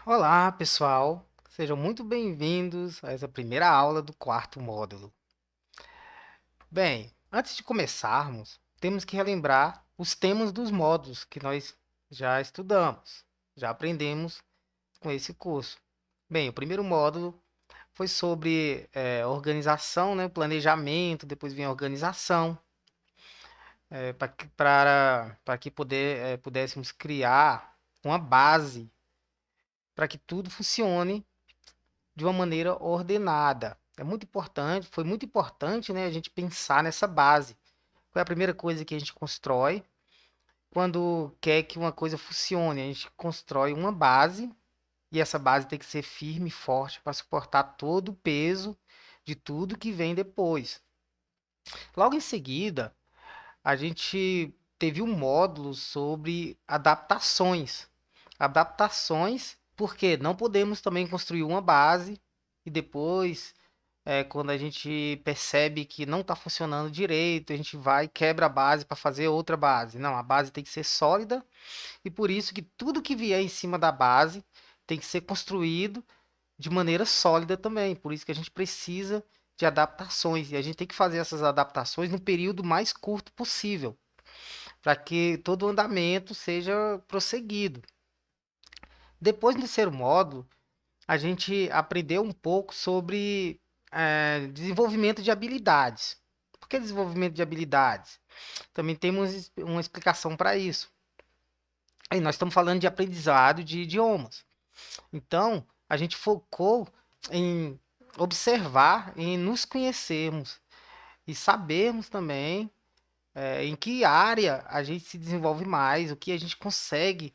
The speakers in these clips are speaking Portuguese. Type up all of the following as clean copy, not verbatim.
Olá, pessoal. Sejam muito bem-vindos a essa primeira aula do quarto módulo. Bem, antes de começarmos, temos que relembrar os temas dos módulos que nós já estudamos, já aprendemos com esse curso. Bem, o primeiro módulo foi sobre organização, né, planejamento, depois vem a organização, para que pudéssemos criar uma base para que tudo funcione de uma maneira ordenada. É muito importante, foi muito importante, né, a gente pensar nessa base. Qual é a primeira coisa que a gente constrói quando quer que uma coisa funcione? A gente constrói uma base e essa base tem que ser firme e forte para suportar todo o peso de tudo que vem depois. Logo em seguida, a gente teve um módulo sobre adaptações. Adaptações, porque não podemos também construir uma base e depois quando a gente percebe que não está funcionando direito, a gente vai e quebra a base para fazer outra base. Não, a base tem que ser sólida e por isso que tudo que vier em cima da base tem que ser construído de maneira sólida também. Por isso que a gente precisa de adaptações e a gente tem que fazer essas adaptações no período mais curto possível, para que todo o andamento seja prosseguido. Depois do terceiro módulo, a gente aprendeu um pouco sobre desenvolvimento de habilidades. Por que desenvolvimento de habilidades? Também temos uma explicação para isso. Aí nós estamos falando de aprendizado de idiomas. Então, a gente focou em observar, em nos conhecermos e sabermos também em que área a gente se desenvolve mais, o que a gente consegue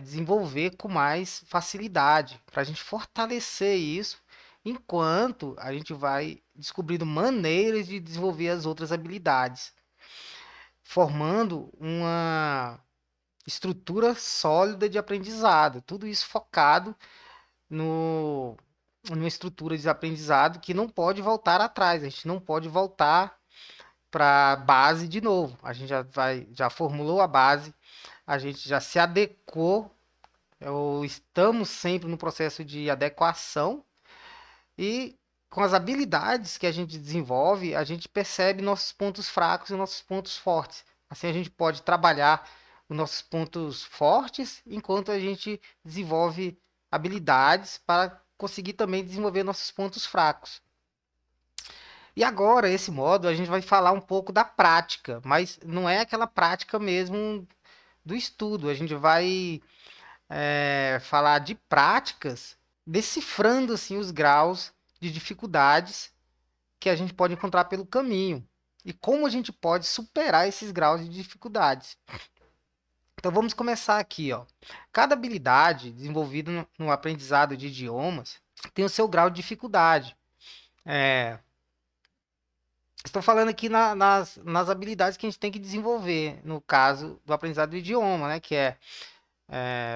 desenvolver com mais facilidade, para a gente fortalecer isso, enquanto a gente vai descobrindo maneiras de desenvolver as outras habilidades, formando uma estrutura sólida de aprendizado. Tudo isso focado no, numa estrutura de aprendizado que não pode voltar atrás, a gente não pode voltar para a base de novo. A gente já formulou a base, a gente já se adequou estamos sempre no processo de adequação e com as habilidades que a gente desenvolve, a gente percebe nossos pontos fracos e nossos pontos fortes. Assim a gente pode trabalhar os nossos pontos fortes enquanto a gente desenvolve habilidades para conseguir também desenvolver nossos pontos fracos. E agora, esse modo, a gente vai falar um pouco da prática, mas não é aquela prática mesmo do estudo. A gente vai falar de práticas, decifrando assim os graus de dificuldades que a gente pode encontrar pelo caminho e como a gente pode superar esses graus de dificuldades. Então vamos começar aqui, ó. Cada habilidade desenvolvida no aprendizado de idiomas tem o seu grau de dificuldade. É, Estou falando aqui nas habilidades que a gente tem que desenvolver, no caso do aprendizado do idioma, né? Que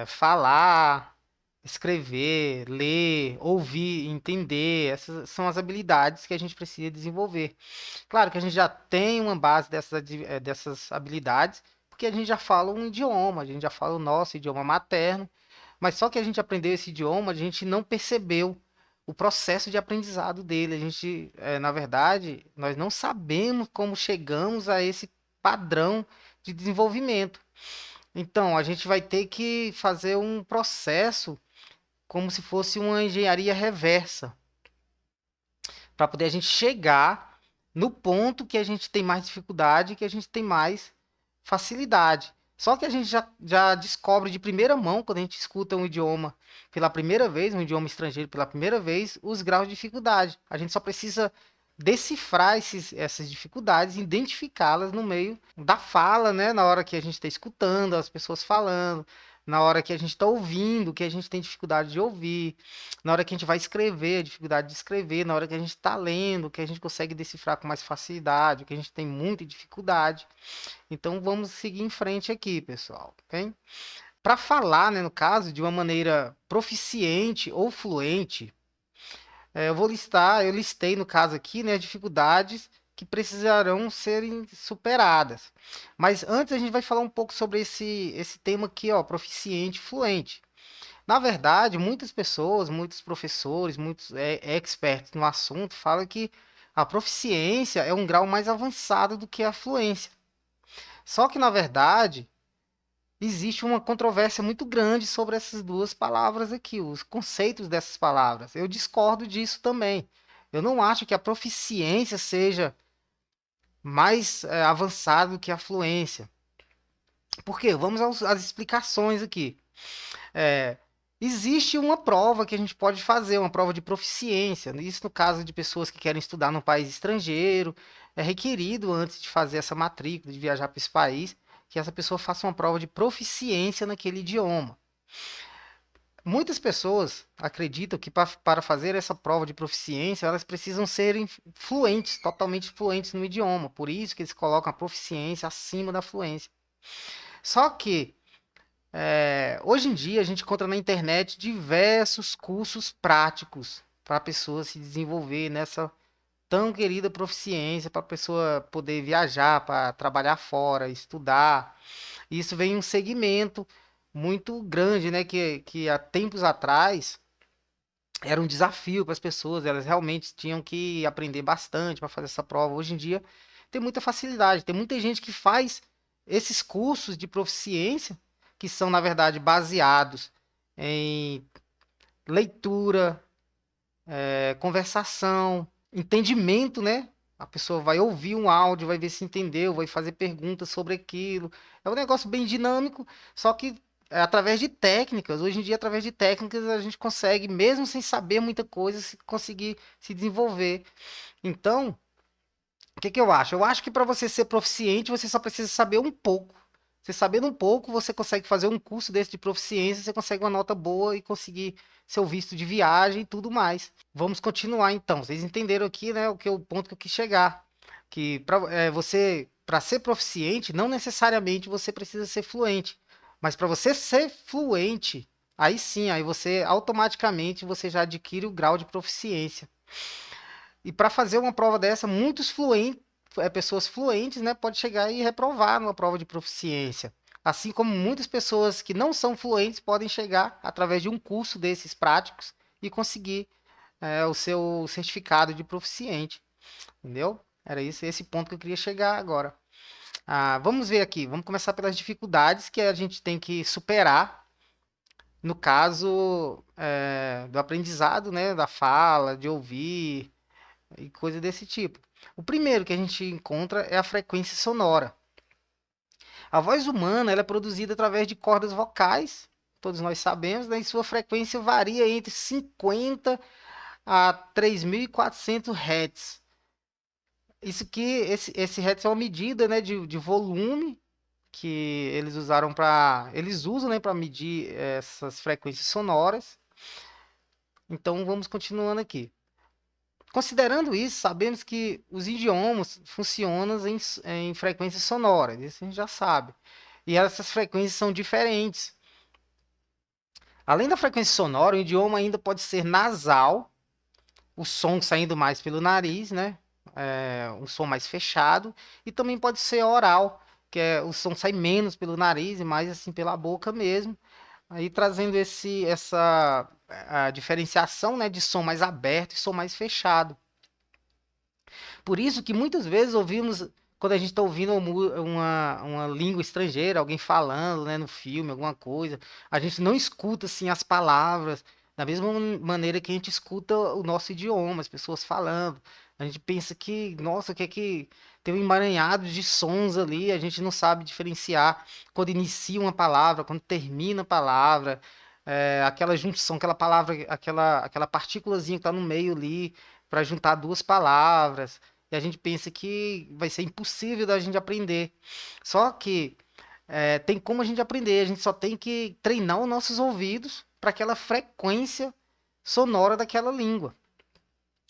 falar, escrever, ler, ouvir, entender. Essas são as habilidades que a gente precisa desenvolver. Claro que a gente já tem uma base dessas habilidades, porque a gente já fala um idioma, a gente já fala o nosso idioma materno, mas só que a gente aprendeu esse idioma, a gente não percebeu o processo de aprendizado dele. A gente, na verdade, nós não sabemos como chegamos a esse padrão de desenvolvimento. Então, a gente vai ter que fazer um processo como se fosse uma engenharia reversa, para poder a gente chegar no ponto que a gente tem mais dificuldade, que a gente tem mais facilidade. Só que a gente já descobre de primeira mão, quando a gente escuta um idioma pela primeira vez, um idioma estrangeiro pela primeira vez, os graus de dificuldade. A gente só precisa decifrar essas dificuldades, identificá-las no meio da fala, né? Na hora que a gente está escutando as pessoas falando, na hora que a gente está ouvindo, que a gente tem dificuldade de ouvir, na hora que a gente vai escrever, a dificuldade de escrever, na hora que a gente está lendo, que a gente consegue decifrar com mais facilidade, que a gente tem muita dificuldade. Então vamos seguir em frente aqui, pessoal, ok? Para falar, né, no caso, de uma maneira proficiente ou fluente, eu listei no caso aqui, né, dificuldades que precisarão serem superadas. Mas antes a gente vai falar um pouco sobre esse tema aqui, ó, proficiente e fluente. Na verdade, muitas pessoas, muitos professores, muitos experts no assunto falam que a proficiência é um grau mais avançado do que a fluência. Só que, na verdade, existe uma controvérsia muito grande sobre essas duas palavras aqui, os conceitos dessas palavras. Eu discordo disso também. Eu não acho que a proficiência seja mais avançada do que a fluência. Por quê? Vamos às explicações aqui. É, existe uma prova que a gente pode fazer, uma prova de proficiência. Isso no caso de pessoas que querem estudar num país estrangeiro, é requerido antes de fazer essa matrícula, de viajar para esse país, que essa pessoa faça uma prova de proficiência naquele idioma. Muitas pessoas acreditam que para fazer essa prova de proficiência, elas precisam serem fluentes, totalmente fluentes no idioma. Por isso que eles colocam a proficiência acima da fluência. Só que hoje em dia a gente encontra na internet diversos cursos práticos para a pessoa se desenvolver nessa tão querida proficiência, para a pessoa poder viajar, para trabalhar fora, estudar. Isso vem em um segmento muito grande, né? Que há tempos atrás era um desafio para as pessoas, elas realmente tinham que aprender bastante para fazer essa prova. Hoje em dia tem muita facilidade, tem muita gente que faz esses cursos de proficiência que são, na verdade, baseados em leitura, conversação, entendimento, né? A pessoa vai ouvir um áudio, vai ver se entendeu, vai fazer perguntas sobre aquilo. É um negócio bem dinâmico, só que através de técnicas. Hoje em dia, através de técnicas, a gente consegue, mesmo sem saber muita coisa, conseguir se desenvolver. Então, o que que eu acho? Eu acho que para você ser proficiente, você só precisa saber um pouco. Você sabendo um pouco, você consegue fazer um curso desse de proficiência, você consegue uma nota boa e conseguir seu visto de viagem e tudo mais. Vamos continuar então. Vocês entenderam aqui, né, o ponto que eu quis chegar, que você, para ser proficiente, não necessariamente você precisa ser fluente, mas para você ser fluente, aí sim, aí você automaticamente você já adquire o grau de proficiência. E para fazer uma prova dessa, muitos fluentes, pessoas fluentes, né, pode chegar e reprovar numa prova de proficiência. Assim como muitas pessoas que não são fluentes podem chegar através de um curso desses práticos e conseguir o seu certificado de proficiente, entendeu? Era isso, esse ponto que eu queria chegar agora. Vamos ver aqui, vamos começar pelas dificuldades que a gente tem que superar no caso do aprendizado, né, da fala, de ouvir, e coisa desse tipo. O primeiro que a gente encontra é a frequência sonora. A voz humana ela é produzida através de cordas vocais, todos nós sabemos, né? E sua frequência varia entre 50 a 3.400 Hz. Esse Hz é uma medida, né, de volume que eles usam, né, para medir essas frequências sonoras. Então vamos continuando aqui. Considerando isso, sabemos que os idiomas funcionam em frequências sonoras, isso a gente já sabe. E essas frequências são diferentes. Além da frequência sonora, o idioma ainda pode ser nasal, o som saindo mais pelo nariz, né? Um som mais fechado, e também pode ser oral, que o som sai menos pelo nariz e mais assim pela boca mesmo. Aí trazendo essa a diferenciação, né, de som mais aberto e som mais fechado. Por isso que muitas vezes ouvimos, quando a gente está ouvindo uma língua estrangeira, alguém falando, né, no filme, alguma coisa, a gente não escuta assim as palavras da mesma maneira que a gente escuta o nosso idioma, as pessoas falando. A gente pensa que, nossa, que tem um emaranhado de sons ali, a gente não sabe diferenciar quando inicia uma palavra, quando termina a palavra, aquela junção, aquela palavra, aquela partículazinha que está no meio ali para juntar duas palavras. E a gente pensa que vai ser impossível da gente aprender. Só que tem como a gente aprender, a gente só tem que treinar os nossos ouvidos para aquela frequência sonora daquela língua.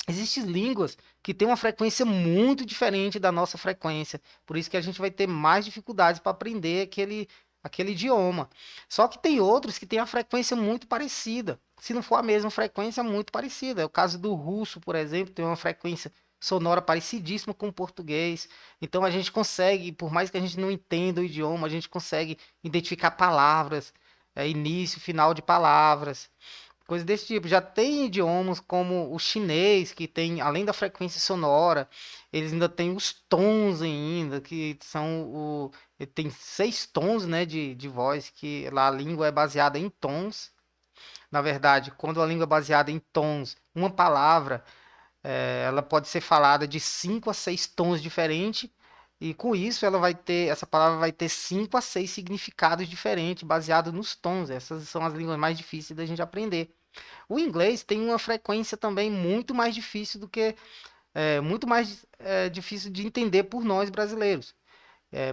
Existem línguas que têm uma frequência muito diferente da nossa frequência, por isso que a gente vai ter mais dificuldades para aprender aquele idioma. Só que tem outros que têm a frequência muito parecida, se não for a mesma frequência, muito parecida. É o caso do russo, por exemplo, tem uma frequência sonora parecidíssima com o português. Então a gente consegue, por mais que a gente não entenda o idioma, a gente consegue identificar palavras, início, final de palavras, coisas desse tipo. Já tem idiomas como o chinês, que tem, além da frequência sonora, eles ainda têm os tons ainda, que são o... ele tem 6 tons, né, de voz, que lá a língua é baseada em tons. Na verdade, quando a língua é baseada em tons, uma palavra, ela pode ser falada de 5 a 6 tons diferentes, e com isso essa palavra vai ter 5 a 6 significados diferentes, baseado nos tons. Essas são as línguas mais difíceis da gente aprender. O inglês tem uma frequência também muito mais difícil do que muito mais difícil de entender por nós brasileiros.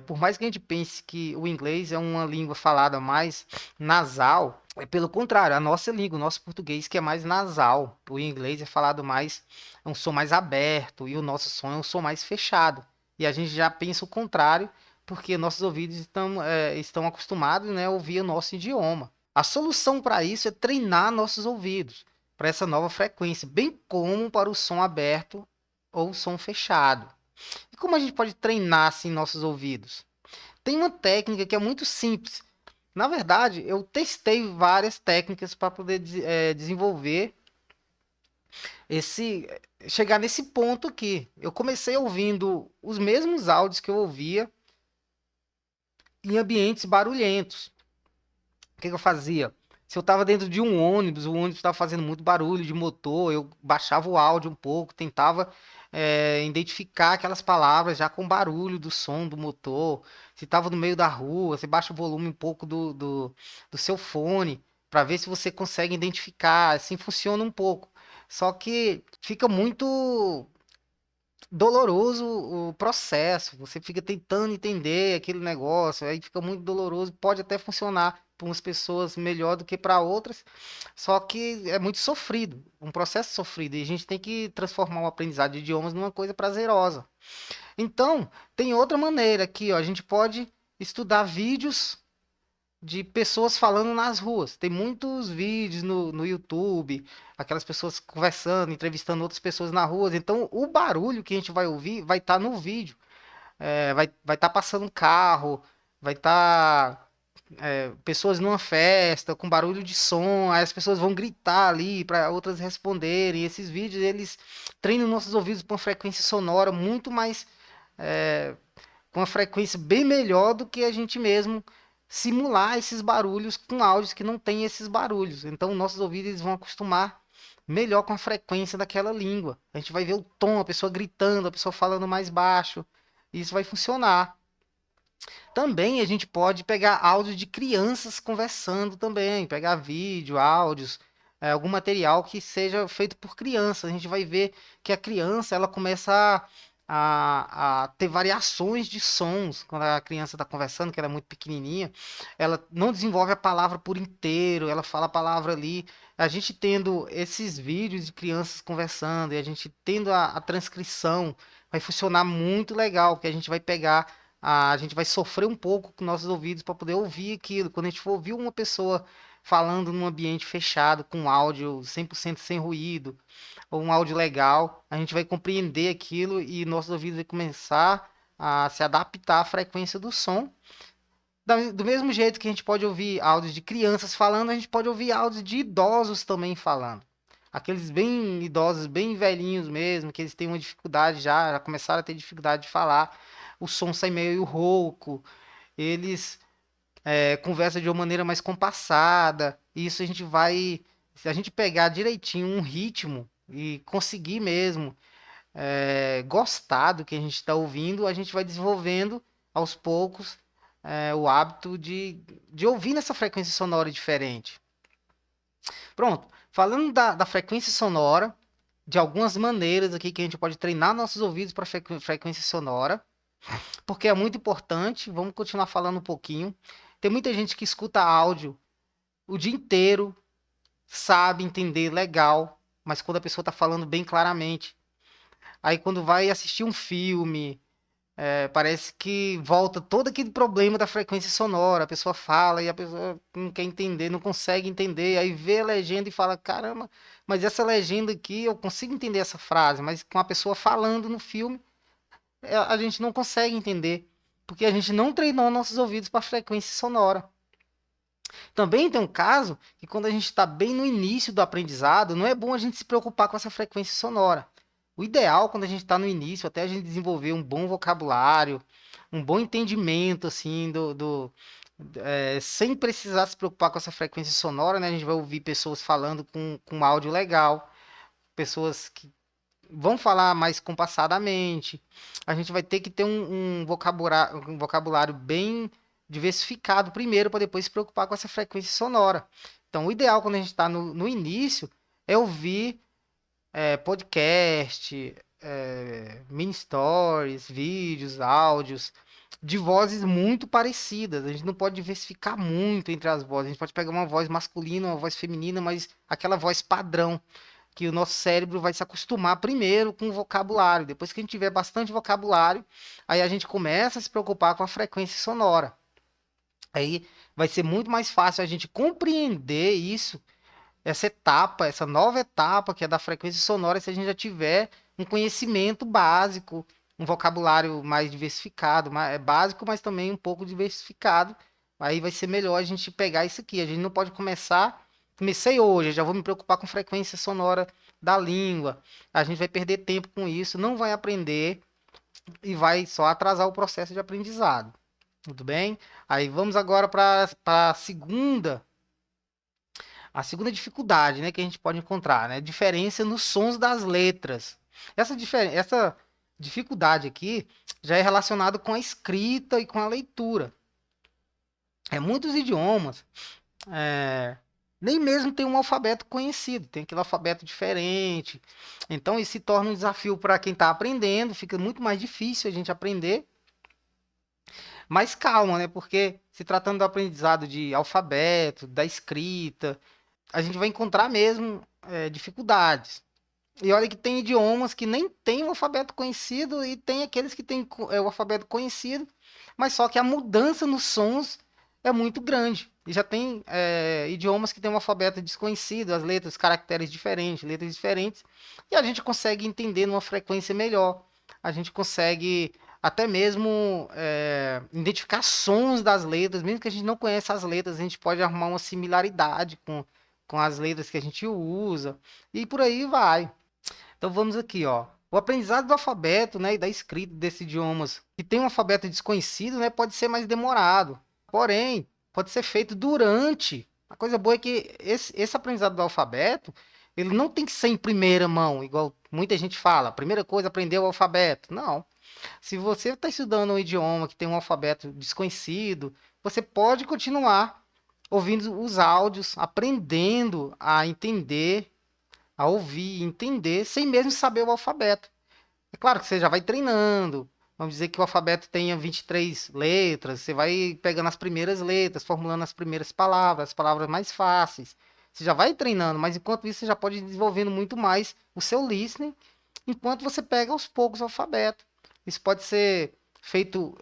Por mais que a gente pense que o inglês é uma língua falada mais nasal, é pelo contrário, a nossa língua, o nosso português que é mais nasal. O inglês é falado mais, é um som mais aberto e o nosso som é um som mais fechado. E a gente já pensa o contrário, porque nossos ouvidos estão acostumados, né, a ouvir o nosso idioma. A solução para isso é treinar nossos ouvidos para essa nova frequência, bem como para o som aberto ou o som fechado. E como a gente pode treinar assim nossos ouvidos? Tem uma técnica que é muito simples. Na verdade, eu testei várias técnicas para poder desenvolver esse, chegar nesse ponto aqui. Eu comecei ouvindo os mesmos áudios que eu ouvia em ambientes barulhentos. O que eu fazia? Se eu estava dentro de um ônibus, o ônibus estava fazendo muito barulho de motor, eu baixava o áudio um pouco, tentava identificar aquelas palavras já com barulho do som do motor. Se estava no meio da rua, você baixa o volume um pouco do seu fone para ver se você consegue identificar. Assim funciona um pouco. Só que fica muito doloroso o processo. Você fica tentando entender aquele negócio, aí fica muito doloroso. Pode até funcionar para umas pessoas melhor do que para outras, só que é muito sofrido, um processo sofrido, e a gente tem que transformar o aprendizado de idiomas numa coisa prazerosa. Então, tem outra maneira aqui, ó, a gente pode estudar vídeos de pessoas falando nas ruas. Tem muitos vídeos no YouTube, aquelas pessoas conversando, entrevistando outras pessoas na rua. Então, o barulho que a gente vai ouvir vai estar no vídeo. Vai estar passando um carro, vai estar pessoas numa festa com barulho de som. Aí as pessoas vão gritar ali para outras responderem. Esses vídeos eles treinam nossos ouvidos com uma frequência sonora muito mais com uma frequência bem melhor do que a gente mesmo simular esses barulhos com áudios que não tem esses barulhos. Então, nossos ouvidos eles vão acostumar melhor com a frequência daquela língua. A gente vai ver o tom, a pessoa gritando, a pessoa falando mais baixo. Isso vai funcionar. Também a gente pode pegar áudios de crianças conversando também, pegar vídeo, áudios, algum material que seja feito por crianças. A gente vai ver que a criança ela começa a ter variações de sons quando a criança está conversando, que ela é muito pequenininha. Ela não desenvolve a palavra por inteiro, ela fala a palavra ali. A gente tendo esses vídeos de crianças conversando e a gente tendo a transcrição, vai funcionar muito legal, porque a gente vai pegar a gente vai sofrer um pouco com nossos ouvidos para poder ouvir aquilo. Quando a gente for ouvir uma pessoa falando num ambiente fechado, com áudio 100% sem ruído, ou um áudio legal, a gente vai compreender aquilo e nossos ouvidos vai começar a se adaptar à frequência do som. Do mesmo jeito que a gente pode ouvir áudios de crianças falando, a gente pode ouvir áudios de idosos também falando. Aqueles bem idosos, bem velhinhos mesmo, que eles têm uma dificuldade já começaram a ter dificuldade de falar. O som sai meio rouco, eles conversam de uma maneira mais compassada. E isso a gente vai, se a gente pegar direitinho um ritmo e conseguir mesmo gostar do que a gente está ouvindo, a gente vai desenvolvendo aos poucos o hábito de ouvir nessa frequência sonora diferente. Pronto, falando da frequência sonora, de algumas maneiras aqui que a gente pode treinar nossos ouvidos para frequência sonora, porque é muito importante. Vamos continuar falando um pouquinho. Tem muita gente que escuta áudio o dia inteiro, sabe entender legal, mas quando a pessoa está falando bem claramente, aí quando vai assistir um filme, parece que volta todo aquele problema da frequência sonora. A pessoa fala e a pessoa não quer entender, não consegue entender. Aí vê a legenda e fala: caramba, mas essa legenda aqui eu consigo entender essa frase, mas com a pessoa falando no filme, a gente não consegue entender, porque a gente não treinou nossos ouvidos para frequência sonora. Também tem um caso que quando a gente está bem no início do aprendizado, não é bom a gente se preocupar com essa frequência sonora. O ideal, quando a gente está no início, até a gente desenvolver um bom vocabulário, um bom entendimento, assim, sem precisar se preocupar com essa frequência sonora, né? A gente vai ouvir pessoas falando com áudio legal, pessoas que vão falar mais compassadamente. A gente vai ter que ter um vocabulário bem diversificado primeiro, para depois se preocupar com essa frequência sonora. Então, o ideal quando a gente está no início é ouvir podcast, mini stories, vídeos, áudios de vozes muito parecidas. A gente não pode diversificar muito entre as vozes. A gente pode pegar uma voz masculina, uma voz feminina, mas aquela voz padrão que o nosso cérebro vai se acostumar primeiro com o vocabulário. Depois que a gente tiver bastante vocabulário, aí a gente começa a se preocupar com a frequência sonora. Aí vai ser muito mais fácil a gente compreender isso, essa etapa, essa nova etapa que é da frequência sonora, se a gente já tiver um conhecimento básico, um vocabulário mais diversificado, básico, mas também um pouco diversificado. Aí vai ser melhor a gente pegar isso aqui. A gente não pode comecei hoje, já vou me preocupar com frequência sonora da língua. A gente vai perder tempo com isso, não vai aprender e vai só atrasar o processo de aprendizado. Tudo bem? Aí vamos agora para a segunda dificuldade, né, que a gente pode encontrar, né? Diferença nos sons das letras. Essa dificuldade aqui já é relacionada com a escrita e com a leitura. Muitos idiomas nem mesmo tem um alfabeto conhecido, tem aquele alfabeto diferente. Então isso se torna um desafio para quem está aprendendo, fica muito mais difícil a gente aprender. Mas calma, né? Porque se tratando do aprendizado de alfabeto, da escrita, a gente vai encontrar mesmo dificuldades. E olha que tem idiomas que nem tem o alfabeto conhecido e tem aqueles que têm o alfabeto conhecido, mas só que a mudança nos sons é muito grande. E já tem idiomas que têm um alfabeto desconhecido, as letras, caracteres diferentes, letras diferentes, e a gente consegue entender numa frequência melhor. A gente consegue até mesmo identificar sons das letras, mesmo que a gente não conheça as letras, a gente pode arrumar uma similaridade com as letras que a gente usa, e por aí vai. Então vamos aqui, ó. O aprendizado do alfabeto, né, e da escrita desses idiomas que tem um alfabeto desconhecido, né, pode ser mais demorado. Porém, pode ser feito durante. A coisa boa é que esse aprendizado do alfabeto, ele não tem que ser em primeira mão, igual muita gente fala. A primeira coisa, aprender o alfabeto. Não. Se você está estudando um idioma que tem um alfabeto desconhecido, você pode continuar ouvindo os áudios, aprendendo a entender, a ouvir e entender sem mesmo saber o alfabeto. É claro que você já vai treinando. Vamos dizer que o alfabeto tenha 23 letras, você vai pegando as primeiras letras, formulando as primeiras palavras, as palavras mais fáceis. Você já vai treinando, mas enquanto isso você já pode ir desenvolvendo muito mais o seu listening, enquanto você pega aos poucos o alfabeto. Isso pode ser feito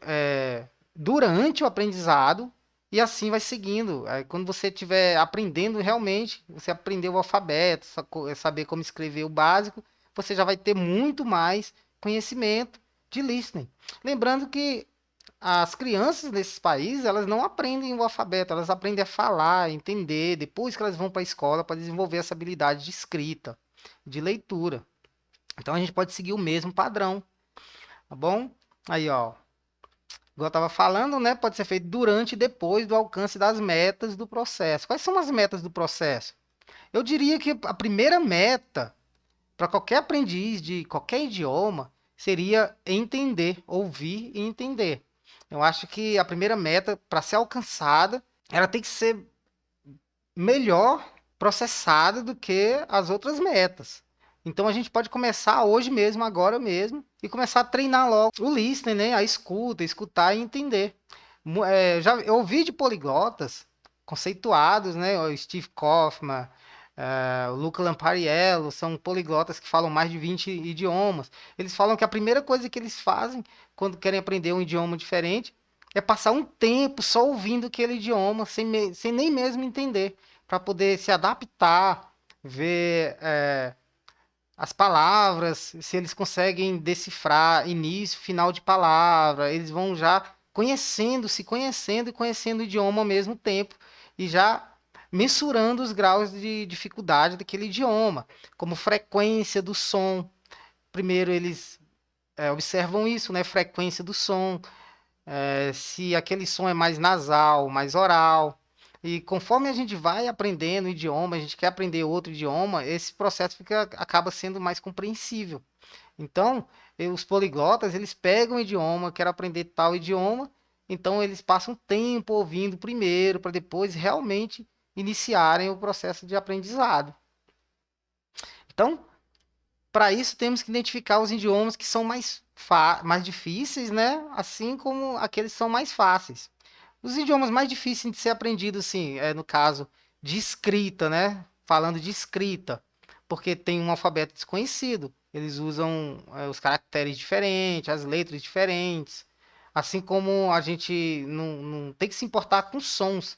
durante o aprendizado e assim vai seguindo. Aí, quando você estiver aprendendo realmente, você aprendeu o alfabeto, saber como escrever o básico, você já vai ter muito mais conhecimento de listening. Lembrando que as crianças desses países, elas não aprendem o alfabeto, elas aprendem a falar, a entender, depois que elas vão para a escola para desenvolver essa habilidade de escrita, de leitura. Então a gente pode seguir o mesmo padrão, tá bom? Aí, ó, igual eu estava falando, né? Pode ser feito durante e depois do alcance das metas do processo. Quais são as metas do processo? Eu diria que a primeira meta para qualquer aprendiz de qualquer idioma seria entender, ouvir e entender. Eu acho que a primeira meta para ser alcançada, ela tem que ser melhor processada do que as outras metas. Então a gente pode começar hoje mesmo, agora mesmo, e começar a treinar logo o listening, né? A escuta, escutar e entender. Eu ouvi de poliglotas conceituados, né? O Steve Kaufman, o Luca Lampariello, são poliglotas que falam mais de 20 idiomas. Eles falam que a primeira coisa que eles fazem quando querem aprender um idioma diferente é passar um tempo só ouvindo aquele idioma, sem nem mesmo entender, para poder se adaptar, ver as palavras, se eles conseguem decifrar início, final de palavra, eles vão já conhecendo, se conhecendo e conhecendo o idioma ao mesmo tempo. e já mensurando os graus de dificuldade daquele idioma, como frequência do som. Primeiro eles observam isso, né? Frequência do som, se aquele som é mais nasal, mais oral. E conforme a gente vai aprendendo o idioma, a gente quer aprender outro idioma, esse processo acaba sendo mais compreensível. Então, os poliglotas, eles pegam o idioma, querem aprender tal idioma, então eles passam tempo ouvindo primeiro, para depois realmente iniciarem o processo de aprendizado. Então, para isso, temos que identificar os idiomas que são mais difíceis, né? Assim como aqueles que são mais fáceis. Os idiomas mais difíceis de ser aprendidos, assim, no caso de escrita, né? Falando de escrita, porque tem um alfabeto desconhecido. Eles usam os caracteres diferentes, as letras diferentes. Assim como a gente não tem que se importar com sons.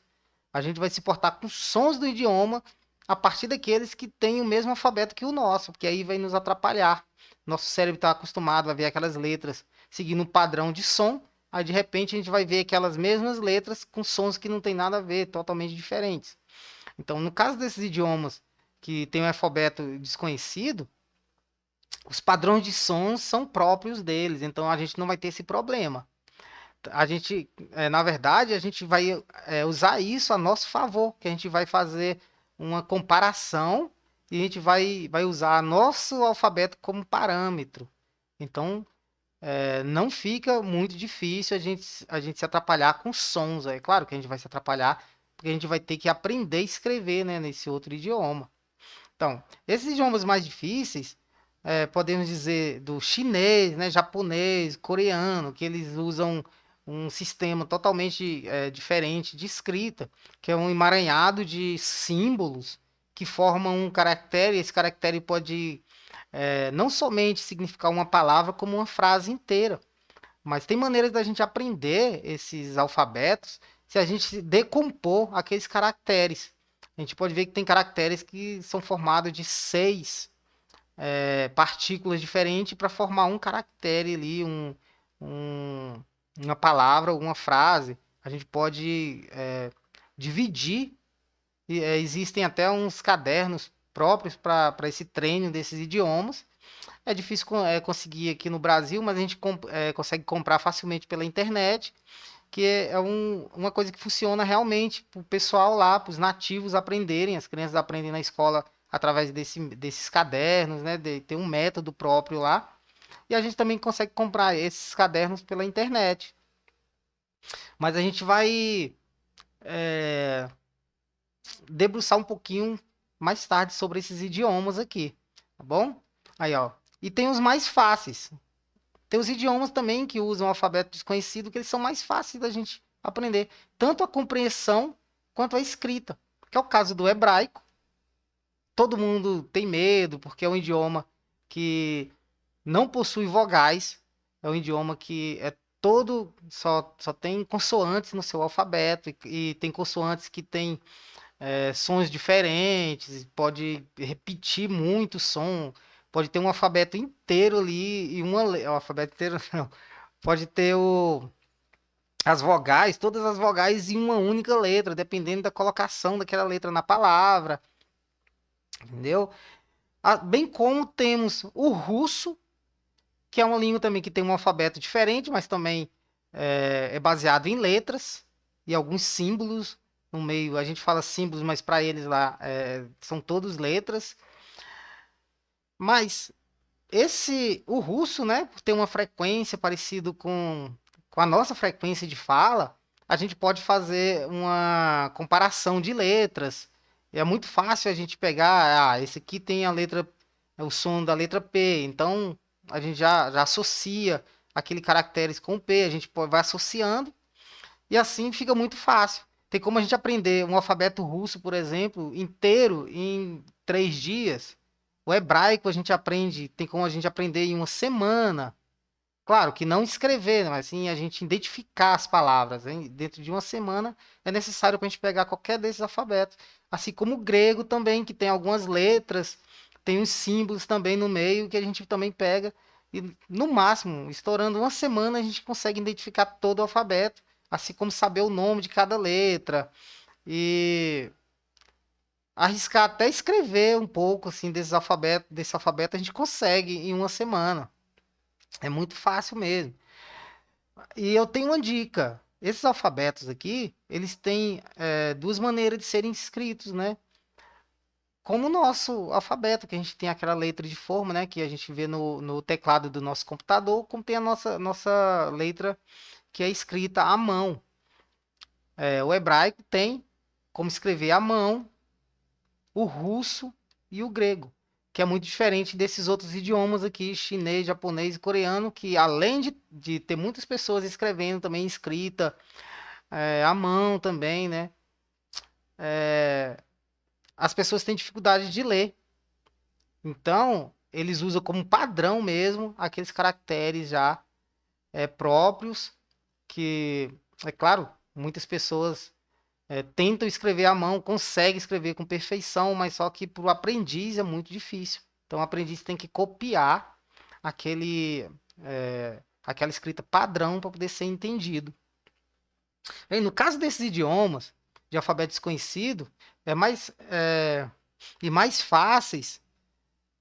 A gente vai se importar com os sons do idioma a partir daqueles que têm o mesmo alfabeto que o nosso, porque aí vai nos atrapalhar. Nosso cérebro está acostumado a ver aquelas letras seguindo um padrão de som, aí de repente a gente vai ver aquelas mesmas letras com sons que não tem nada a ver, totalmente diferentes. Então, no caso desses idiomas que têm um alfabeto desconhecido, os padrões de sons são próprios deles, então a gente não vai ter esse problema. A gente, na verdade, a gente vai usar isso a nosso favor, que a gente vai fazer uma comparação e a gente vai usar nosso alfabeto como parâmetro. Então, não fica muito difícil a gente se atrapalhar com sons. É claro que a gente vai se atrapalhar, porque a gente vai ter que aprender a escrever, né, nesse outro idioma. Então, esses idiomas mais difíceis, podemos dizer do chinês, né, japonês, coreano, que eles usam um sistema totalmente diferente de escrita, que é um emaranhado de símbolos que formam um caractere. Esse caractere pode não somente significar uma palavra, como uma frase inteira. Mas tem maneiras da gente aprender esses alfabetos se a gente decompor aqueles caracteres. A gente pode ver que tem caracteres que são formados de 6 partículas diferentes para formar um caractere ali, um- uma palavra, alguma frase. A gente pode dividir. Existem até uns cadernos próprios para esse treino desses idiomas. É difícil conseguir aqui no Brasil, mas a gente consegue comprar facilmente pela internet, que uma coisa que funciona realmente para o pessoal lá, para os nativos aprenderem. As crianças aprendem na escola através desses cadernos, né? Tem um método próprio lá. E a gente também consegue comprar esses cadernos pela internet. Mas a gente vai debruçar um pouquinho mais tarde sobre esses idiomas aqui, tá bom? Aí, ó. E tem os mais fáceis. Tem os idiomas também que usam o alfabeto desconhecido, que eles são mais fáceis da gente aprender, tanto a compreensão quanto a escrita, que é o caso do hebraico. Todo mundo tem medo, porque é um idioma que não possui vogais, é um idioma que só tem consoantes no seu alfabeto, e tem consoantes que têm sons diferentes, pode repetir muito som, pode ter um alfabeto inteiro ali e o alfabeto inteiro não, pode ter as vogais, todas as vogais em uma única letra, dependendo da colocação daquela letra na palavra, entendeu? Bem como temos o russo, que é uma língua também que tem um alfabeto diferente, mas também é baseado em letras e alguns símbolos no meio. A gente fala símbolos, mas para eles lá são todos letras. Mas o russo, né, por ter uma frequência parecida com a nossa frequência de fala, a gente pode fazer uma comparação de letras. É muito fácil a gente pegar, esse aqui tem o som da letra P, então a gente já associa aquele caracteres com P, a gente vai associando e assim fica muito fácil. Tem como a gente aprender um alfabeto russo, por exemplo, inteiro em 3 dias. O hebraico a gente aprende, tem como a gente aprender em uma semana. Claro que não escrever, mas sim a gente identificar as palavras, hein? Dentro de uma semana é necessário para a gente pegar qualquer desses alfabetos. Assim como o grego também, que tem algumas letras, tem uns símbolos também no meio que a gente também pega. E no máximo, estourando uma semana, a gente consegue identificar todo o alfabeto, assim como saber o nome de cada letra, e arriscar até escrever um pouco assim desse alfabeto a gente consegue em uma semana. É muito fácil mesmo. E eu tenho uma dica. Esses alfabetos aqui, eles têm duas maneiras de serem escritos, né? Como o nosso alfabeto, que a gente tem aquela letra de forma, né? Que a gente vê no teclado do nosso computador, como tem a nossa letra que é escrita à mão. O hebraico tem como escrever à mão, o russo e o grego, que é muito diferente desses outros idiomas aqui, chinês, japonês e coreano, que além de ter muitas pessoas escrevendo também escrita à mão também, né? As pessoas têm dificuldade de ler. Então, eles usam como padrão mesmo aqueles caracteres já próprios, que, é claro, muitas pessoas tentam escrever à mão, conseguem escrever com perfeição, mas só que para o aprendiz é muito difícil. Então, o aprendiz tem que copiar aquela escrita padrão para poder ser entendido. E no caso desses idiomas de alfabeto desconhecido, e mais fáceis.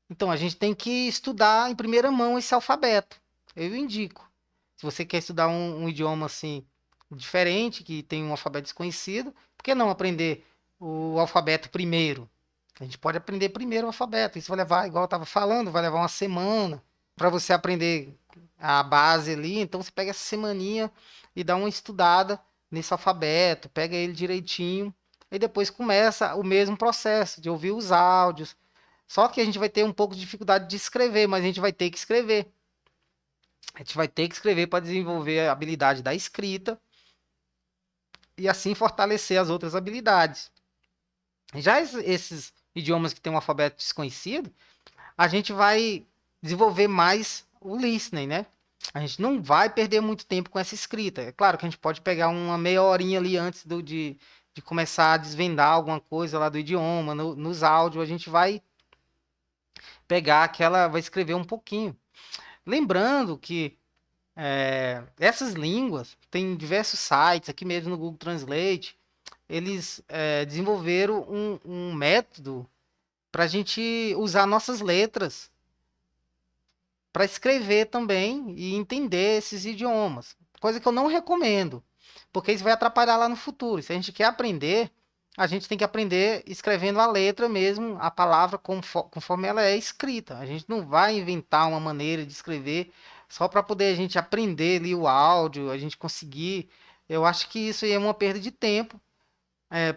Então, a gente tem que estudar em primeira mão esse alfabeto. Eu indico. Se você quer estudar um idioma assim diferente, que tem um alfabeto desconhecido, por que não aprender o alfabeto primeiro? A gente pode aprender primeiro o alfabeto. Isso vai levar, igual eu estava falando, vai levar uma semana para você aprender a base ali. Então, você pega essa semaninha e dá uma estudada nesse alfabeto, pega ele direitinho, e depois começa o mesmo processo de ouvir os áudios, só que a gente vai ter um pouco de dificuldade de escrever, mas a gente vai ter que escrever. A gente vai ter que escrever para desenvolver a habilidade da escrita e assim fortalecer as outras habilidades. Já esses idiomas que têm um alfabeto desconhecido, a gente vai desenvolver mais o listening, né? A gente não vai perder muito tempo com essa escrita. É claro que a gente pode pegar uma meia horinha ali antes de começar a desvendar alguma coisa lá do idioma, nos áudios, a gente vai pegar aquela, vai escrever um pouquinho. Lembrando que essas línguas, tem diversos sites, aqui mesmo no Google Translate, eles desenvolveram um método para a gente usar nossas letras para escrever também e entender esses idiomas. Coisa que eu não recomendo, porque isso vai atrapalhar lá no futuro. Se a gente quer aprender, a gente tem que aprender escrevendo a letra mesmo, a palavra conforme ela é escrita. A gente não vai inventar uma maneira de escrever só para poder a gente aprender ali o áudio, a gente conseguir. Eu acho que isso aí é uma perda de tempo,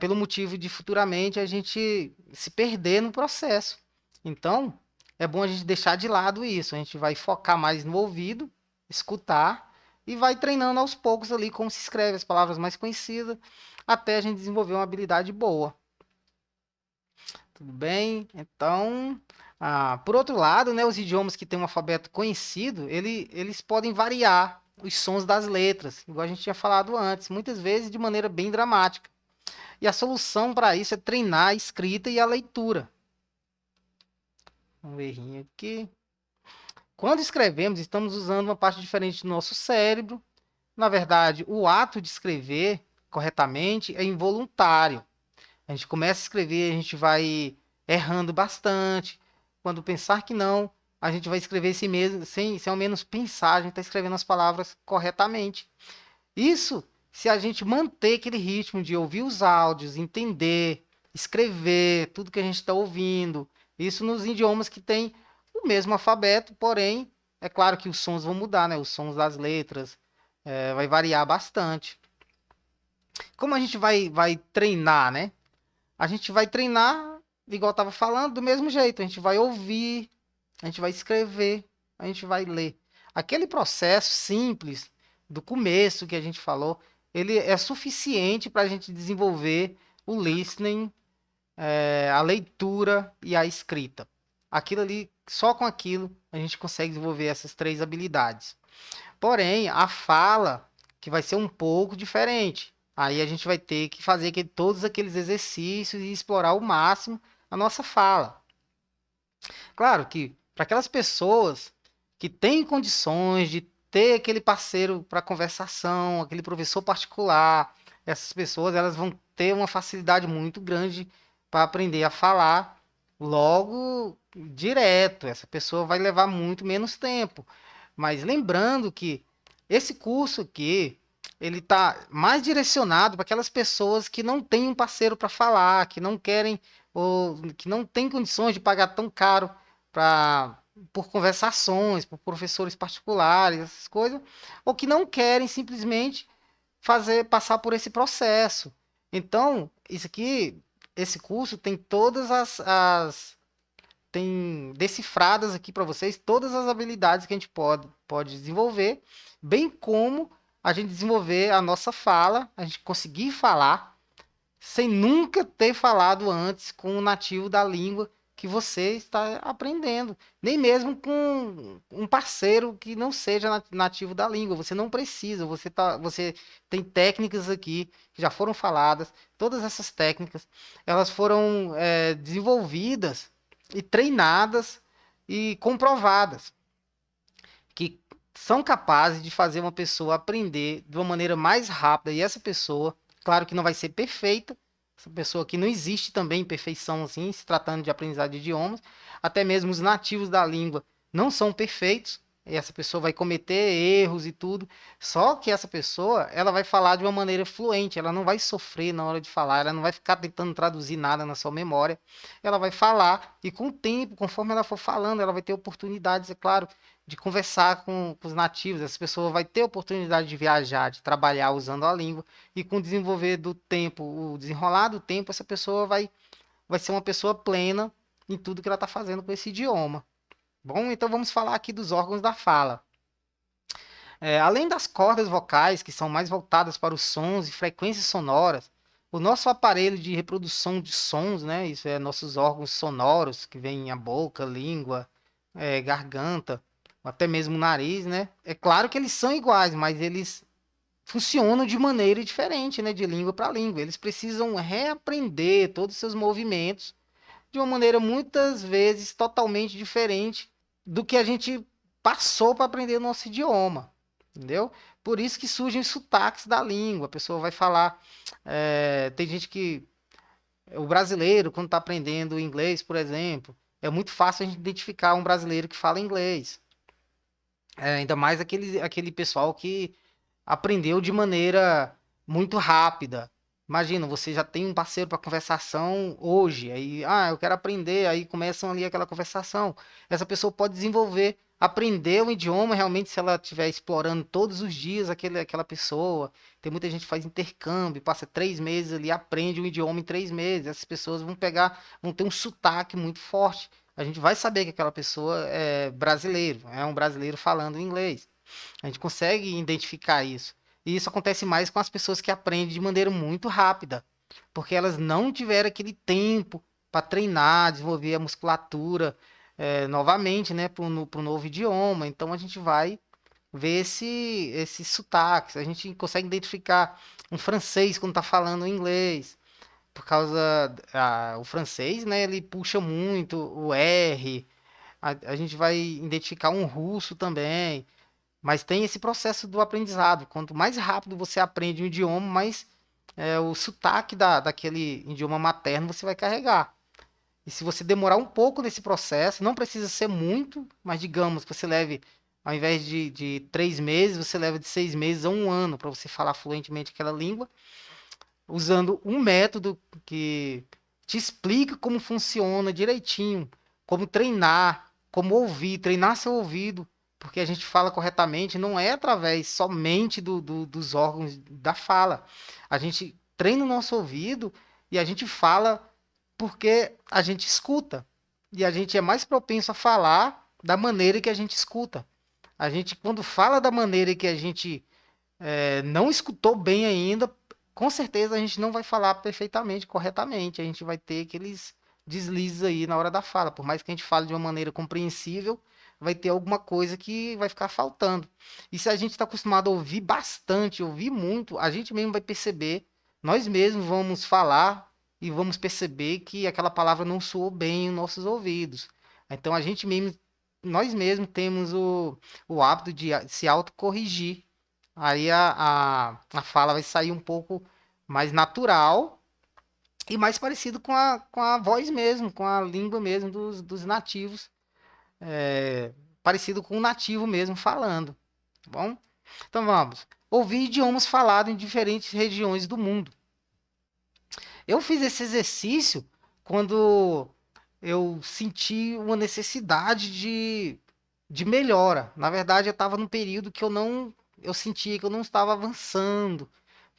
pelo motivo de futuramente a gente se perder no processo. Então, é bom a gente deixar de lado isso. A gente vai focar mais no ouvido, escutar e vai treinando aos poucos ali como se escreve as palavras mais conhecidas, até a gente desenvolver uma habilidade boa. Tudo bem? Então, por outro lado, né, os idiomas que têm um alfabeto conhecido, eles podem variar os sons das letras, igual a gente tinha falado antes, muitas vezes de maneira bem dramática. E a solução para isso é treinar a escrita e a leitura. Um errinho aqui. Quando escrevemos, estamos usando uma parte diferente do nosso cérebro. Na verdade, o ato de escrever corretamente é involuntário. A gente começa a escrever, a gente vai errando bastante. Quando pensar que não, a gente vai escrever sem, mesmo, sem ao menos pensar, a gente está escrevendo as palavras corretamente. Isso se a gente manter aquele ritmo de ouvir os áudios, entender, escrever tudo que a gente está ouvindo. Isso nos idiomas que têm o mesmo alfabeto, porém, é claro que os sons vão mudar, né? Os sons das letras vai variar bastante. Como a gente vai treinar, né? A gente vai treinar, igual eu estava falando, do mesmo jeito. A gente vai ouvir, a gente vai escrever, a gente vai ler. Aquele processo simples do começo que a gente falou, ele é suficiente para a gente desenvolver o listening, a leitura e a escrita. Aquilo ali, só com aquilo, a gente consegue desenvolver essas três habilidades. Porém, a fala, que vai ser um pouco diferente. Aí a gente vai ter que fazer todos aqueles exercícios e explorar ao máximo a nossa fala. Claro que para aquelas pessoas que têm condições de ter aquele parceiro para conversação, aquele professor particular, essas pessoas elas vão ter uma facilidade muito grande para aprender a falar logo direto. Essa pessoa vai levar muito menos tempo. Mas lembrando que esse curso aqui, ele está mais direcionado para aquelas pessoas que não têm um parceiro para falar, que não querem ou que não têm condições de pagar tão caro para por conversações, por professores particulares, essas coisas, ou que não querem simplesmente passar por esse processo. Então, isso aqui, esse curso tem todas tem decifradas aqui para vocês todas as habilidades que a gente pode desenvolver, bem como a gente desenvolver a nossa fala, a gente conseguir falar sem nunca ter falado antes com o nativo da língua que você está aprendendo, nem mesmo com um parceiro que não seja nativo da língua. Você não precisa, você tem técnicas aqui que já foram faladas. Todas essas técnicas, elas foram desenvolvidas e treinadas e comprovadas que são capazes de fazer uma pessoa aprender de uma maneira mais rápida. E essa pessoa, claro que não vai ser perfeita, essa pessoa que não existe também perfeição assim, se tratando de aprendizado de idiomas, até mesmo os nativos da língua não são perfeitos, e essa pessoa vai cometer erros e tudo, só que essa pessoa, ela vai falar de uma maneira fluente, ela não vai sofrer na hora de falar, ela não vai ficar tentando traduzir nada na sua memória, ela vai falar, e com o tempo, conforme ela for falando, ela vai ter oportunidades, é claro, de conversar com os nativos, essa pessoa vai ter oportunidade de viajar, de trabalhar usando a língua, e com o desenvolver do tempo, o desenrolar do tempo, essa pessoa vai ser uma pessoa plena em tudo que ela está fazendo com esse idioma. Bom, então vamos falar aqui dos órgãos da fala. Além das cordas vocais, que são mais voltadas para os sons e frequências sonoras, o nosso aparelho de reprodução de sons, né, isso é nossos órgãos sonoros, que vêm a boca, língua, garganta, até mesmo o nariz, né? É claro que eles são iguais, mas eles funcionam de maneira diferente, né, de língua para língua. Eles precisam reaprender todos os seus movimentos de uma maneira muitas vezes totalmente diferente do que a gente passou para aprender o nosso idioma, entendeu? Por isso que surgem os sotaques da língua. A pessoa vai falar. Tem gente que. O brasileiro, quando está aprendendo inglês, por exemplo, é muito fácil a gente identificar um brasileiro que fala inglês. Ainda mais aquele pessoal que aprendeu de maneira muito rápida. Imagina, você já tem um parceiro para conversação hoje, aí, eu quero aprender, aí começam ali aquela conversação. Essa pessoa pode desenvolver, aprender o idioma realmente se ela estiver explorando todos os dias aquela pessoa. Tem muita gente que faz intercâmbio, passa 3 meses ali, aprende um idioma em 3 meses. Essas pessoas vão ter um sotaque muito forte. A gente vai saber que aquela pessoa é brasileiro, é um brasileiro falando inglês. A gente consegue identificar isso. E isso acontece mais com as pessoas que aprendem de maneira muito rápida, porque elas não tiveram aquele tempo para treinar, desenvolver a musculatura novamente, né, para o novo idioma. Então a gente vai ver esses sotaques. A gente consegue identificar um francês quando está falando inglês, por causa o francês, né, ele puxa muito o R. A gente vai identificar um russo também. Mas tem esse processo do aprendizado. Quanto mais rápido você aprende um idioma, mais o sotaque daquele idioma materno você vai carregar. E se você demorar um pouco nesse processo, não precisa ser muito, mas digamos que você leve, ao invés de 3 meses, você leva de 6 meses a um ano para você falar fluentemente aquela língua, usando um método que te explica como funciona direitinho, como treinar, como ouvir, treinar seu ouvido, porque a gente fala corretamente, não é através somente dos órgãos da fala. A gente treina o nosso ouvido e a gente fala porque a gente escuta. E a gente é mais propenso a falar da maneira que a gente escuta. A gente, quando fala da maneira que a gente não escutou bem ainda, com certeza a gente não vai falar perfeitamente, corretamente. A gente vai ter aqueles deslizes aí na hora da fala. Por mais que a gente fale de uma maneira compreensível, vai ter alguma coisa que vai ficar faltando. E se a gente está acostumado a ouvir bastante, ouvir muito, a gente mesmo vai perceber, nós mesmos vamos falar e vamos perceber que aquela palavra não soou bem em nossos ouvidos. Então a gente mesmo, nós mesmos temos o hábito de se autocorrigir. Aí a fala vai sair um pouco mais natural e mais parecido com a voz mesmo, com a língua mesmo dos nativos, parecido com o nativo mesmo falando, tá bom? Então vamos. Ouvir idiomas falados em diferentes regiões do mundo. Eu fiz esse exercício quando eu senti uma necessidade de melhora. Na verdade, eu estava num período que eu sentia que eu não estava avançando,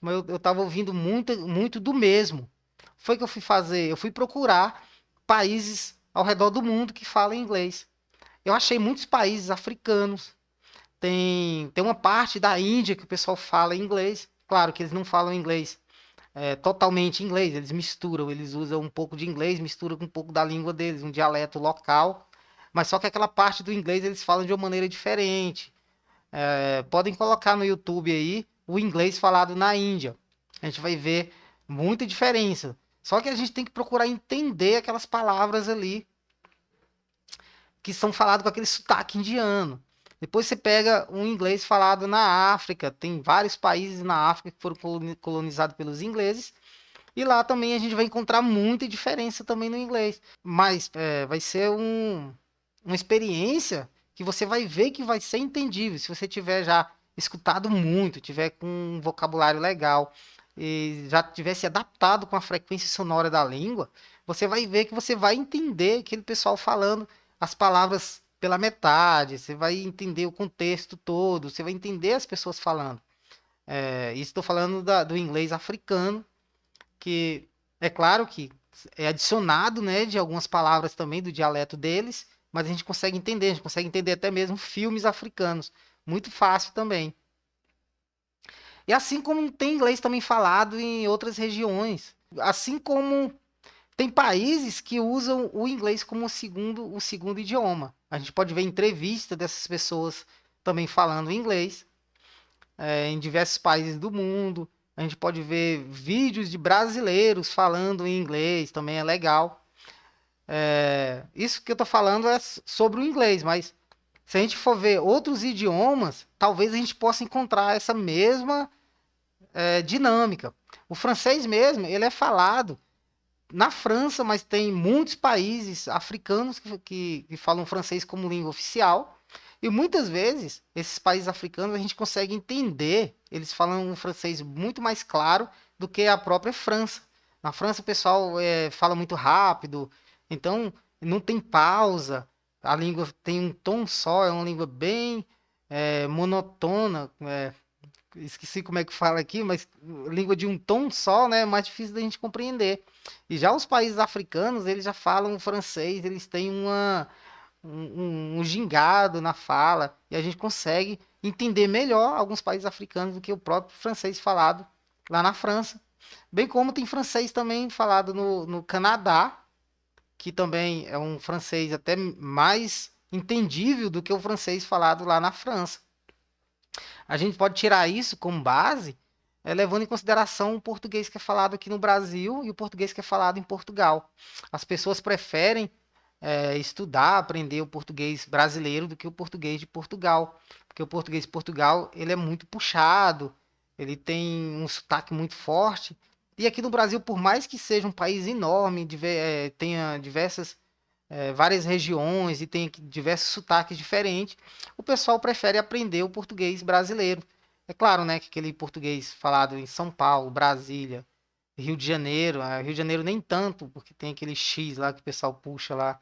mas eu estava ouvindo muito do mesmo. Foi que eu fui fazer, eu fui procurar países ao redor do mundo que falam inglês. Eu achei muitos países africanos. Tem uma parte da Índia que o pessoal fala inglês. Claro que eles não falam inglês totalmente inglês, eles misturam, eles usam um pouco de inglês, misturam com um pouco da língua deles, um dialeto local, mas só que aquela parte do inglês eles falam de uma maneira diferente. Podem colocar no YouTube aí o inglês falado na Índia. A gente vai ver muita diferença. Só que a gente tem que procurar entender aquelas palavras ali que são faladas com aquele sotaque indiano. Depois você pega um inglês falado na África. Tem vários países na África que foram colonizados pelos ingleses. E lá também a gente vai encontrar muita diferença também no inglês. Mas vai ser uma experiência que você vai ver que vai ser entendível. Se você tiver já escutado muito, tiver com um vocabulário legal e já tiver se adaptado com a frequência sonora da língua, você vai ver que você vai entender aquele pessoal falando as palavras pela metade, você vai entender o contexto todo, você vai entender as pessoas falando. Isso estou falando do inglês africano, que é claro que é adicionado, né, de algumas palavras também do dialeto deles, mas a gente consegue entender, a gente consegue entender até mesmo filmes africanos, muito fácil também. E assim como tem inglês também falado em outras regiões, assim como tem países que usam o inglês como o segundo idioma. A gente pode ver entrevista dessas pessoas também falando inglês em diversos países do mundo. A gente pode ver vídeos de brasileiros falando em inglês, também é legal. Isso que eu estou falando é sobre o inglês, mas se a gente for ver outros idiomas, talvez a gente possa encontrar essa mesma dinâmica. O francês mesmo, ele é falado na França, mas tem muitos países africanos que falam francês como língua oficial. E muitas vezes, esses países africanos, a gente consegue entender, eles falam um francês muito mais claro do que a própria França. Na França, o pessoal fala muito rápido, então não tem pausa, a língua tem um tom só, é uma língua bem monotona, esqueci como é que fala aqui, mas língua de um tom só, né, é mais difícil da gente compreender. E já os países africanos, eles já falam francês, eles têm um gingado na fala, e a gente consegue entender melhor alguns países africanos do que o próprio francês falado lá na França. Bem como tem francês também falado no Canadá, que também é um francês até mais entendível do que o francês falado lá na França. A gente pode tirar isso como base, levando em consideração o português que é falado aqui no Brasil e o português que é falado em Portugal. As pessoas preferem estudar, aprender o português brasileiro do que o português de Portugal, porque o português de Portugal ele é muito puxado, ele tem um sotaque muito forte. E aqui no Brasil, por mais que seja um país enorme, tenha várias regiões e tem diversos sotaques diferentes, o pessoal prefere aprender o português brasileiro. É claro, né, que aquele português falado em São Paulo, Brasília, Rio de Janeiro, Rio de Janeiro nem tanto, porque tem aquele X lá que o pessoal puxa lá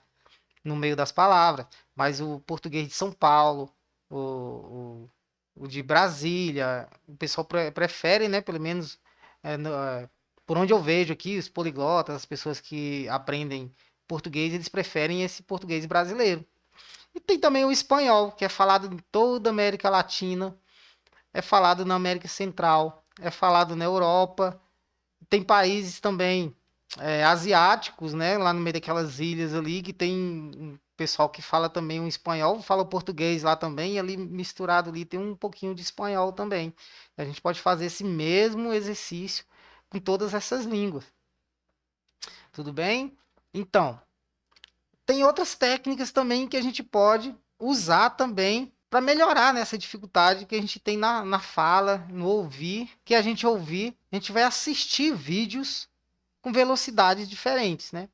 no meio das palavras, mas o português de São Paulo, o de Brasília, o pessoal prefere, né, pelo menos por onde eu vejo aqui, os poliglotas, as pessoas que aprendem português, eles preferem esse português brasileiro. E tem também o espanhol, que é falado em toda a América Latina, é falado na América Central, é falado na Europa. Tem países também asiáticos, né? Lá no meio daquelas ilhas ali, que tem um pessoal que fala também um espanhol, fala português lá também, e ali misturado ali tem um pouquinho de espanhol também. A gente pode fazer esse mesmo exercício com todas essas línguas. Tudo bem? Então, tem outras técnicas também que a gente pode usar também para melhorar nessa dificuldade que a gente tem na fala, no ouvir, que a gente ouvir, a gente vai assistir vídeos com velocidades diferentes, né?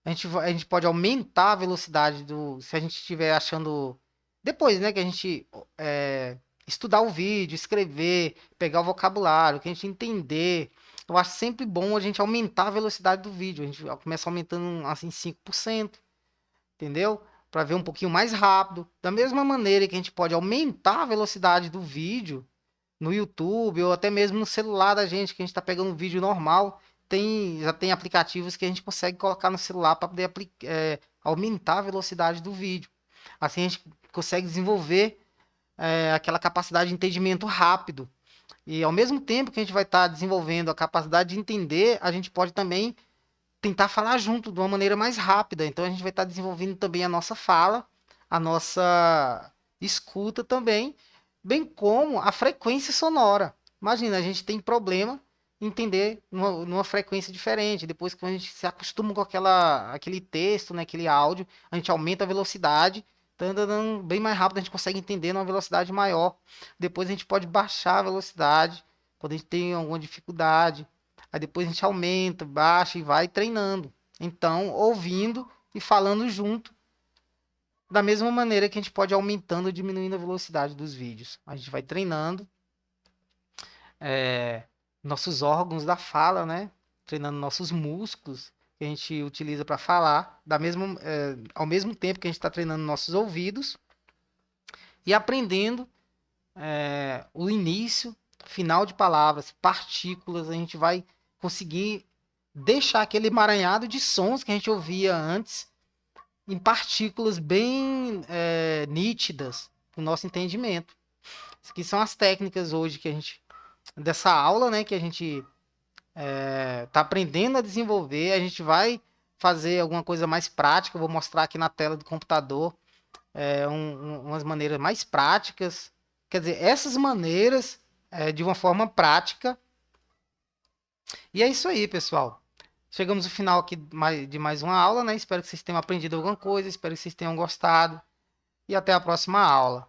A gente pode aumentar a velocidade do. Se a gente estiver achando. Depois, né, que a gente estudar o vídeo, escrever, pegar o vocabulário, que a gente entender. Eu acho sempre bom a gente aumentar a velocidade do vídeo. A gente começa aumentando assim 5%, entendeu? Para ver um pouquinho mais rápido. Da mesma maneira que a gente pode aumentar a velocidade do vídeo no YouTube ou até mesmo no celular da gente, que a gente está pegando um vídeo normal, já tem aplicativos que a gente consegue colocar no celular para poder aumentar a velocidade do vídeo. Assim a gente consegue desenvolver aquela capacidade de entendimento rápido. E ao mesmo tempo que a gente vai estar desenvolvendo a capacidade de entender, a gente pode também tentar falar junto de uma maneira mais rápida. Então a gente vai estar desenvolvendo também a nossa fala, a nossa escuta também, bem como a frequência sonora. Imagina, a gente tem problema em entender numa frequência diferente. Depois que a gente se acostuma com aquele texto, né, aquele áudio, a gente aumenta a velocidade, bem mais rápido, a gente consegue entender numa velocidade maior. Depois a gente pode baixar a velocidade quando a gente tem alguma dificuldade. Aí depois a gente aumenta, baixa e vai treinando. Então, ouvindo e falando junto, da mesma maneira que a gente pode ir aumentando ou diminuindo a velocidade dos vídeos. A gente vai treinando nossos órgãos da fala, né? Treinando nossos músculos que a gente utiliza para falar, ao mesmo tempo que a gente está treinando nossos ouvidos e aprendendo o início, final de palavras, partículas. A gente vai conseguir deixar aquele emaranhado de sons que a gente ouvia antes em partículas bem nítidas para o nosso entendimento. Isso aqui são as técnicas hoje dessa aula, né, que a gente está aprendendo a desenvolver. A gente vai fazer alguma coisa mais prática. Eu vou mostrar aqui na tela do computador umas maneiras mais práticas. Quer dizer, essas maneiras de uma forma prática. E é isso aí, pessoal. Chegamos ao final aqui de mais uma aula, né? Espero que vocês tenham aprendido alguma coisa, espero que vocês tenham gostado e até a próxima aula.